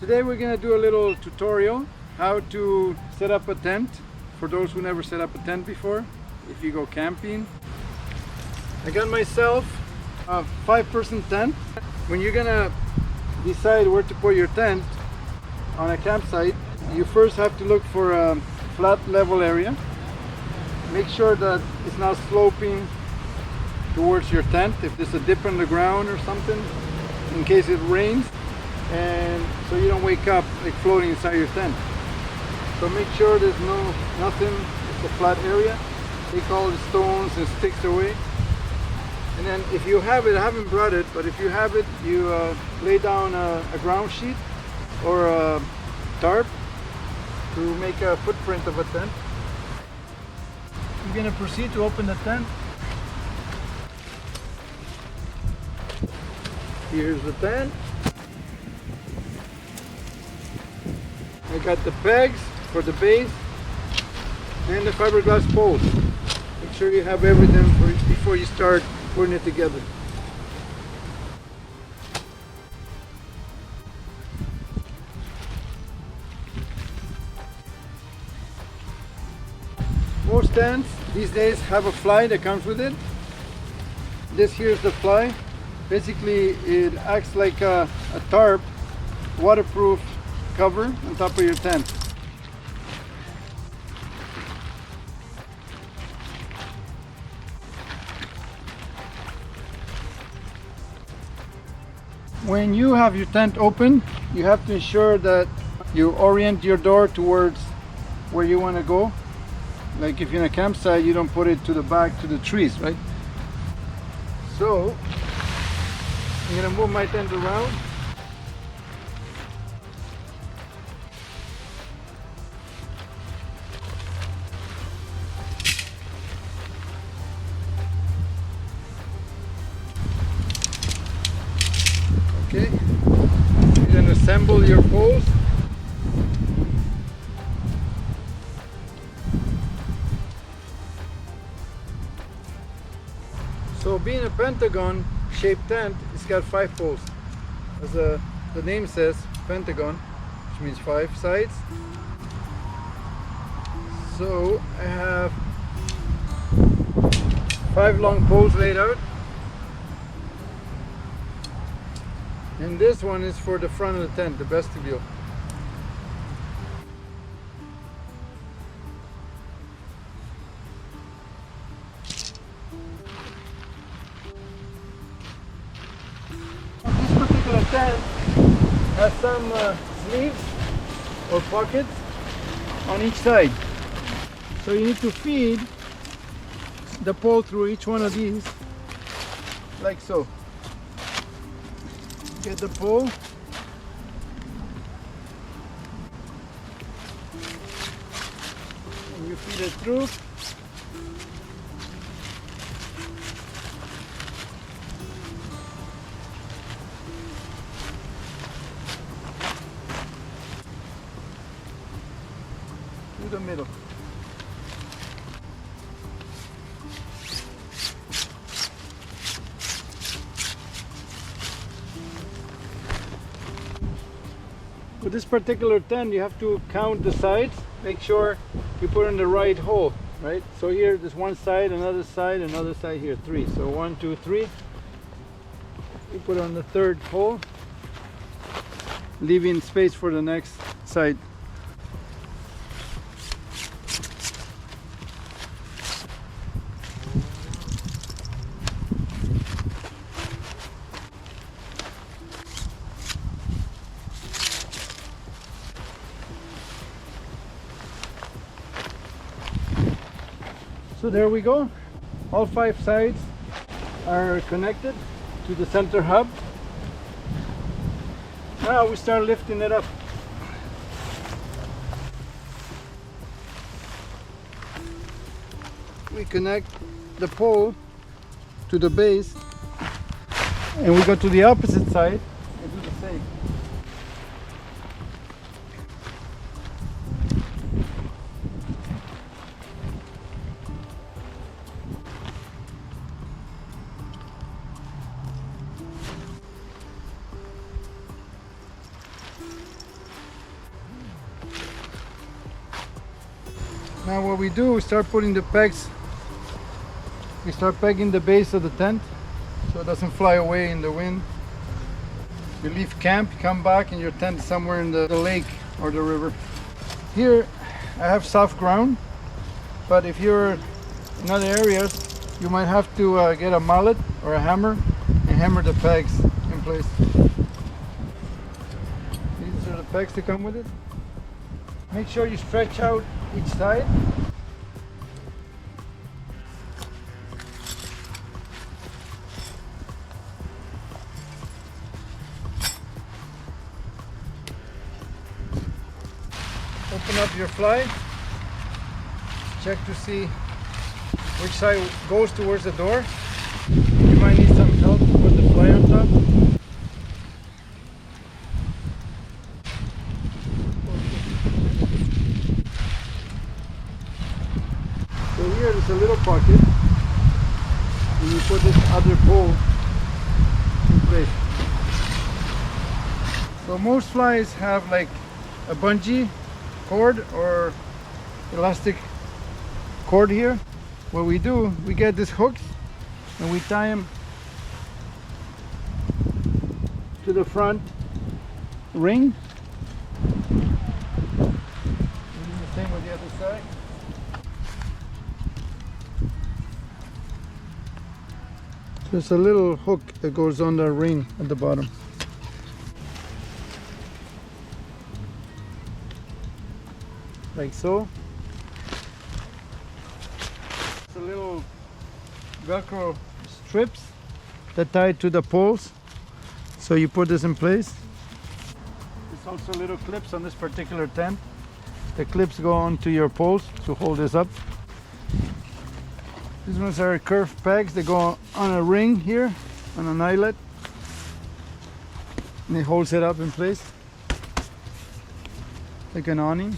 Today we're going to do a little tutorial how to set up a tent for those who never set up a tent before if you go camping. I got myself a 5-person tent. When you're gonna decide where to put your tent on a campsite, you first have to look for a flat level area. Make sure that it's not sloping towards your tent if there's a dip in the ground or something in case it rains, and so you don't wake up like floating inside your tent. So make sure there's nothing, it's a flat area. Take all the stones and sticks away. And then if you have it, I haven't brought it, but if you have it, you lay down a ground sheet or a tarp to make a footprint of a tent. You're going to proceed to open the tent. Here's the tent. I got the pegs for the base and the fiberglass poles. Make sure you have everything before you start putting it together. Most tents these days have a fly that comes with it. This here is the fly. Basically it acts like a tarp, waterproof cover on top of your tent. When you have your tent open, you have to ensure that you orient your door towards where you want to go. Like if you're in a campsite, you don't put it to the back to the trees, right? So I'm gonna move my tent around. Okay, you then assemble your poles. So being a pentagon shaped tent, it's got 5 poles. As the name says, pentagon, which means 5 sides. So I have 5 long poles laid out. And this one is for the front of the tent, the vestibule. This particular tent has some sleeves or pockets on each side. So you need to feed the pole through each one of these, like so. Get the pole, and you feed it through. Through the middle. With this particular tent, you have to count the sides, make sure you put in the right hole, right? So here, there's one side, another side here, 3. So 1, 2, 3. You put on the 3rd hole, leaving space for the next side. So there we go. All 5 sides are connected to the center hub. Now we start lifting it up. We connect the pole to the base and we go to the opposite side and do the same. Now what we do, we start putting the pegs. We start pegging the base of the tent so it doesn't fly away in the wind. You leave camp, you come back, and your tent is somewhere in the lake or the river. Here I have soft ground, but if you're in other areas, you might have to get a mallet or a hammer and hammer the pegs in place. These are the pegs that come with it. Make sure you stretch out each side. Open up your fly. Check to see which side goes towards the door. You might need some help to put the fly on top. So here is a little pocket, and you put this other pole in place. So most flies have like a bungee cord or elastic cord here. What we do, we get these hooks and we tie them to the front ring. We do the same with the other side. There's a little hook that goes on the ring at the bottom. Like so. It's a little Velcro strips that tie to the poles. So you put this in place. There's also little clips on this particular tent. The clips go onto your poles to hold this up. These ones are curved pegs. They go on a ring here, on an eyelet. And it holds it up in place. Like an awning.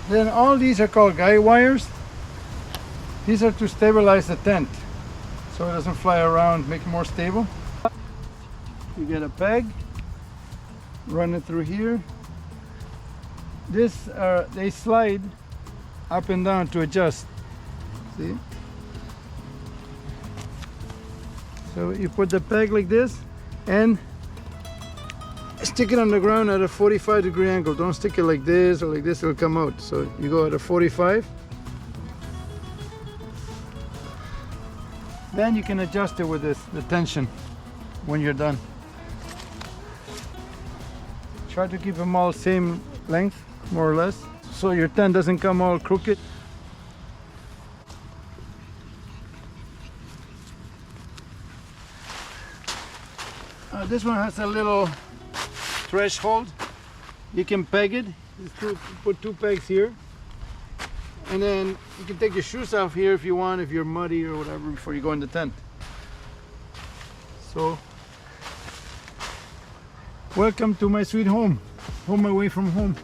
Then all these are called guy wires. These are to stabilize the tent so it doesn't fly around, make it more stable. You get a peg, run it through here. They slide up and down to adjust. See? So you put the peg like this and stick it on the ground at a 45-degree angle. Don't stick it like this or like this, it'll come out. So you go at a 45. Then you can adjust it with this, the tension, when you're done. Try to keep them all same length, more or less, so your tent doesn't come all crooked. This one has a little threshold. You can peg it. Put two pegs here, and then you can take your shoes off here if you want, if you're muddy or whatever, before you go in the tent. So welcome to my sweet home away from home.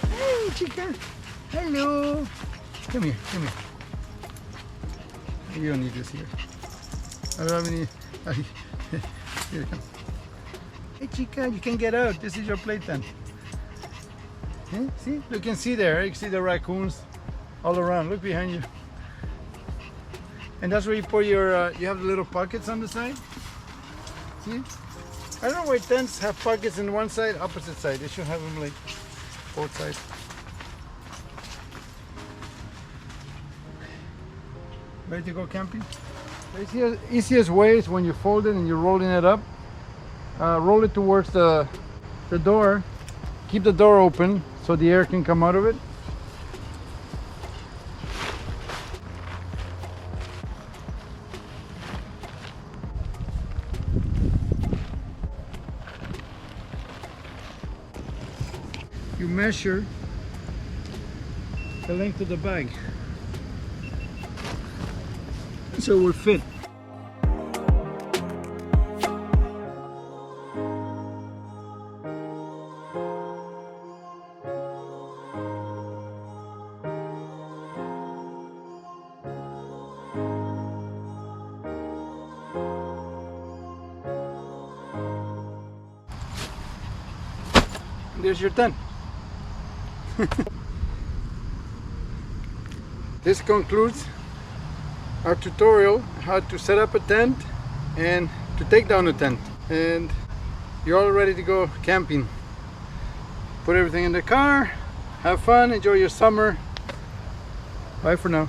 Hey chica, hello, come here. You don't need this here. I don't have any. Here you come. Hey chica, you can get out. This is your play tent. Huh? See? You can see there. You can see the raccoons all around. Look behind you. And that's where you put your. You have the little pockets on the side. See? I don't know why tents have pockets in one side, opposite side. They should have them like both sides. Ready to go camping? The easiest way is when you fold it and you're rolling it up. Roll it towards the door. Keep the door open so the air can come out of it. You measure the length of the bag so it will fit. there's your tent. This concludes our tutorial how to set up a tent and to take down a tent, and you're all ready to go camping. Put everything in the car, have fun, enjoy your summer. Bye for now.